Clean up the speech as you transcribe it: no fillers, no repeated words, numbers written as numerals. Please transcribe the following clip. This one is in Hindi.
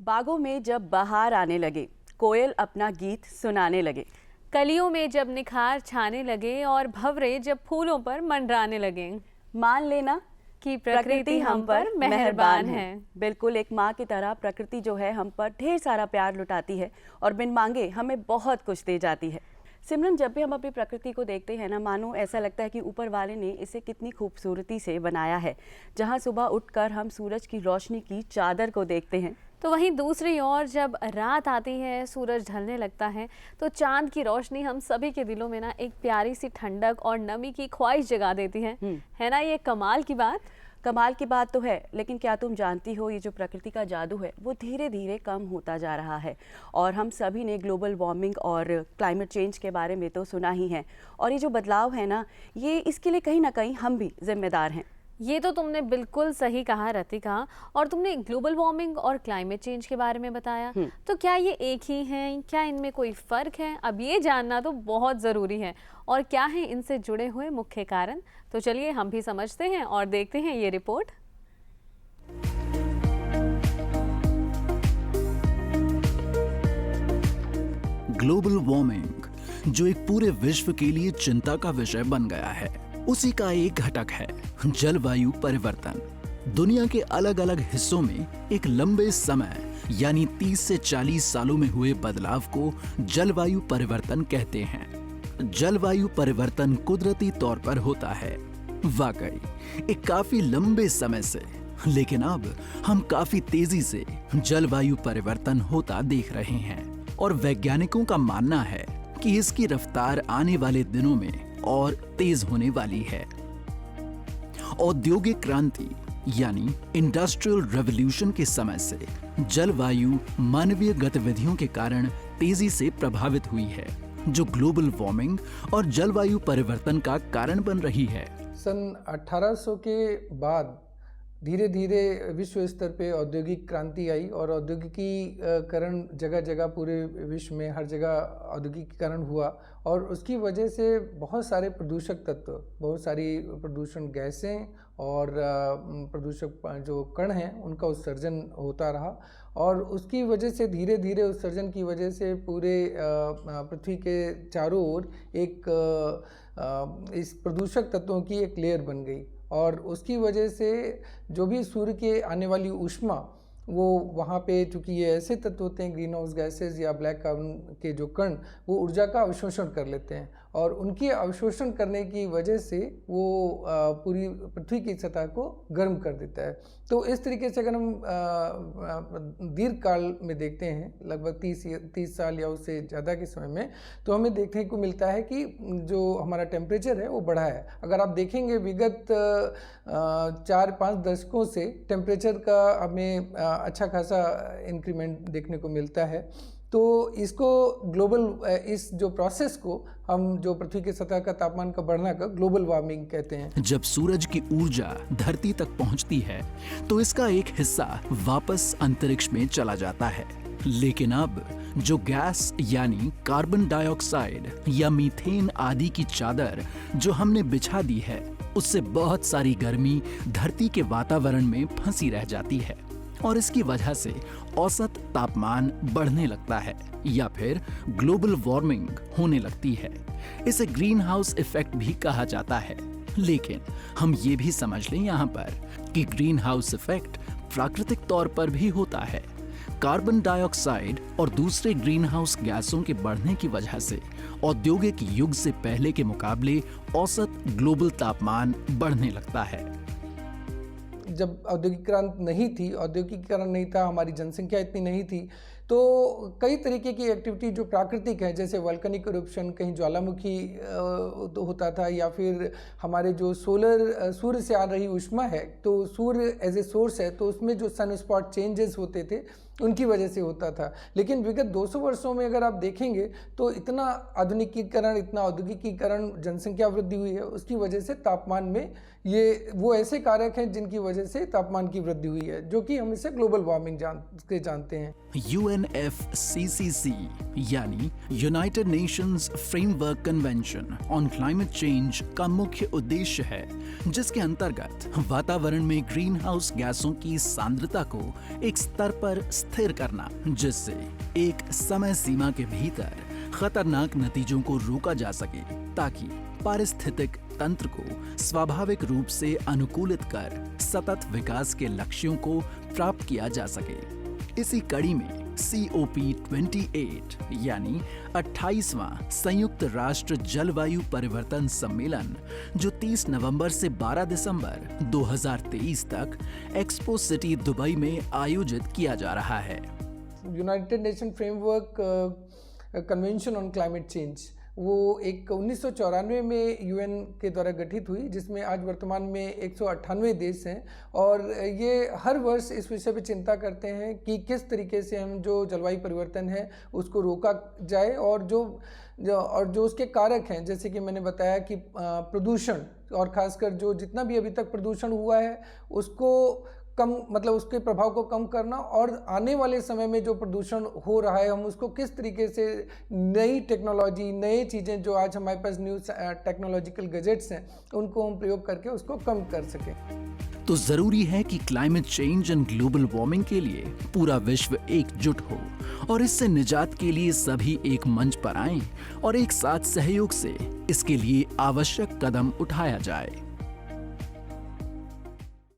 बागों में जब बहार आने लगे, कोयल अपना गीत सुनाने लगे। कलियों में जब निखार छाने लगे और भंवरे जब फूलों पर मंडराने लगे। मान लेना कि प्रकृति हम पर मेहरबान है। बिल्कुल, एक माँ की तरह प्रकृति जो है हम पर ढेर सारा प्यार लुटाती है और बिन मांगे हमें बहुत कुछ दे जाती है। सिमरन, जब भी हम अपनी प्रकृति को देखते हैं ना, मानो ऐसा लगता है कि ऊपर वाले ने इसे कितनी खूबसूरती से बनाया है। जहाँ सुबह उठकर हम सूरज की रोशनी की चादर को देखते हैं, तो वहीं दूसरी ओर जब रात आती है, सूरज ढलने लगता है, तो चांद की रोशनी हम सभी के दिलों में ना एक प्यारी सी ठंडक और नमी की ख्वाहिश जगा देती है ना। ये कमाल की बात तो है। लेकिन क्या तुम जानती हो, ये जो प्रकृति का जादू है वो धीरे धीरे कम होता जा रहा है। और हम सभी ने ग्लोबल वार्मिंग और क्लाइमेट चेंज के बारे में तो सुना ही है। और ये जो बदलाव है ना, ये इसके लिए कहीं ना कहीं हम भी जिम्मेदार हैं। ये तो तुमने बिल्कुल सही कहा रतिका। और तुमने ग्लोबल वार्मिंग और क्लाइमेट चेंज के बारे में बताया, तो क्या ये एक ही हैं? क्या इनमें कोई फर्क है? अब ये जानना तो बहुत ज़रूरी है। और क्या है इनसे जुड़े हुए मुख्य कारण? तो चलिए हम भी समझते हैं और देखते हैं ये रिपोर्ट। ग्लोबल वार्मिंग जो एक पूरे विश्व के लिए चिंता का विषय बन गया है, उसी का एक घटक है जलवायु परिवर्तन। दुनिया के अलग अलग हिस्सों में एक लंबे समय यानी 30 से 40 सालों में हुए बदलाव को जलवायु परिवर्तन कहते हैं। जलवायु परिवर्तन कुदरती तौर पर होता है, वाकई एक काफी लंबे समय से, लेकिन अब हम काफी तेजी से जलवायु परिवर्तन होता देख रहे हैं। और वैज्ञानिकों का मानना है कि इसकी रफ्तार आने वाले दिनों में और तेज होने वाली है। औद्योगिक क्रांति यानी इंडस्ट्रियल रेवोल्यूशन के समय से जलवायु मानवीय गतिविधियों के कारण तेजी से प्रभावित हुई है, जो ग्लोबल वार्मिंग और जलवायु परिवर्तन का कारण बन रही है। सन 1800 के बाद धीरे धीरे विश्व स्तर पे औद्योगिक क्रांति आई और औद्योगिकीकरण जगह जगह पूरे विश्व में हर जगह औद्योगिकीकरण हुआ। और उसकी वजह से बहुत सारे प्रदूषक तत्व, बहुत सारी प्रदूषण गैसें और प्रदूषक जो कण हैं उनका उत्सर्जन होता रहा। और उसकी वजह से धीरे धीरे उत्सर्जन की वजह से पूरे पृथ्वी के चारों ओर एक इस प्रदूषक तत्वों की एक लेयर बन गई। और उसकी वजह से जो भी सूर्य के आने वाली ऊष्मा, वो वहाँ पे, चूँकि ये ऐसे तत्व होते हैं ग्रीन हाउस गैसेज या ब्लैक कार्बन के जो कण, वो ऊर्जा का अवशोषण कर लेते हैं। और उनकी अवशोषण करने की वजह से वो पूरी पृथ्वी की सतह को गर्म कर देता है। तो इस तरीके से अगर हम दीर्घ काल में देखते हैं, लगभग 30 साल या उससे ज़्यादा के समय में, तो हमें देखने को मिलता है कि जो हमारा टेम्परेचर है वो बढ़ा है। अगर आप देखेंगे विगत 4-5 दशकों से टेम्परेचर का हमें अच्छा खासा इंक्रीमेंट देखने को मिलता है। तो इसको ग्लोबल, इस जो प्रोसेस को हम जो पृथ्वी की सतह का तापमान का बढ़ना का ग्लोबल वार्मिंग कहते हैं। जब सूरज की ऊर्जा धरती तक पहुंचती है तो इसका एक हिस्सा वापस अंतरिक्ष में चला जाता है। लेकिन अब जो गैस यानी कार्बन डाइऑक्साइड या मीथेन आदि की चादर जो हमने बिछा दी है, उससे बहुत सारी गर्मी धरती के वातावरण में फंसी रह जाती है और इसकी वजह से औसत तापमान बढ़ने लगता है या फिर ग्लोबल वार्मिंग होने लगती है। इसे ग्रीन हाउस इफेक्ट भी कहा जाता है। लेकिन हम ये भी समझ लें यहाँ पर कि ग्रीन हाउस इफेक्ट प्राकृतिक तौर पर भी होता है। कार्बन डाइऑक्साइड और दूसरे ग्रीन हाउस गैसों के बढ़ने की वजह से औद्योगिक युग से पहले के मुकाबले औसत ग्लोबल तापमान बढ़ने लगता है। जब औद्योगिकीकरण नहीं था, हमारी जनसंख्या इतनी नहीं थी, तो कई तरीके की एक्टिविटी जो प्राकृतिक है, जैसे वल्कनिक इरप्शन, कहीं ज्वालामुखी होता था, या फिर हमारे जो सूर्य से आ रही ऊष्मा है, तो सूर्य एज ए सोर्स है, तो उसमें जो सन स्पॉट चेंजेस होते थे उनकी वजह से होता था। लेकिन विगत 200 वर्षों में अगर आप देखेंगे तो इतना आधुनिकीकरण, इतना औद्योगिकीकरण, जनसंख्या वृद्धि हुई है, उसकी वजह से तापमान में ये वो ऐसे कारक हैं जिनकी वजह से तापमान की वृद्धि हुई है, जो कि हम इसे ग्लोबल वार्मिंग जानते हैं। UNFCCC यानी United Nations framework convention on climate change का मुख्य उद्देश्य है, जिसके अंतर्गत वातावरण में ग्रीन हाउस गैसों की सांद्रता को एक स्तर पर स्थिर करना, जिससे एक समय सीमा के भीतर खतरनाक नतीजों को रोका जा सके, ताकि पारिस्थितिक तंत्र को स्वाभाविक रूप से अनुकूलित कर सतत विकास के लक्ष्यों को प्राप्त किया जा सके। इसी कड़ी में COP28 यानी 28वां संयुक्त राष्ट्र जलवायु परिवर्तन सम्मेलन, जो 30 नवंबर से 12 दिसंबर 2023 तक एक्सपो सिटी दुबई में आयोजित किया जा रहा है। United nation framework convention on climate change वो एक 1994 में UN के द्वारा गठित हुई, जिसमें आज वर्तमान में 198 देश हैं और ये हर वर्ष इस विषय पे चिंता करते हैं कि किस तरीके से हम जो जलवायु परिवर्तन है उसको रोका जाए और जो उसके कारक हैं, जैसे कि मैंने बताया कि प्रदूषण और खासकर जो जितना भी अभी तक प्रदूषण हुआ है उसको कम, मतलब उसके प्रभाव को कम करना, और आने वाले समय में जो प्रदूषण हो रहा है हम उसको किस तरीके से नई टेक्नोलॉजी, नई चीज़ें जो आज हमारे पास न्यू टेक्नोलॉजिकल गैजेट्स हैं उनको हम प्रयोग करके उसको कम कर सकें। तो जरूरी है कि climate change and global warming के लिए पूरा विश्व एकजुट हो और इससे निजात के लिए सभी एक मंच पर आएं और एक साथ सहयोग से इसके लिए आवश्यक कदम उठाया जाए।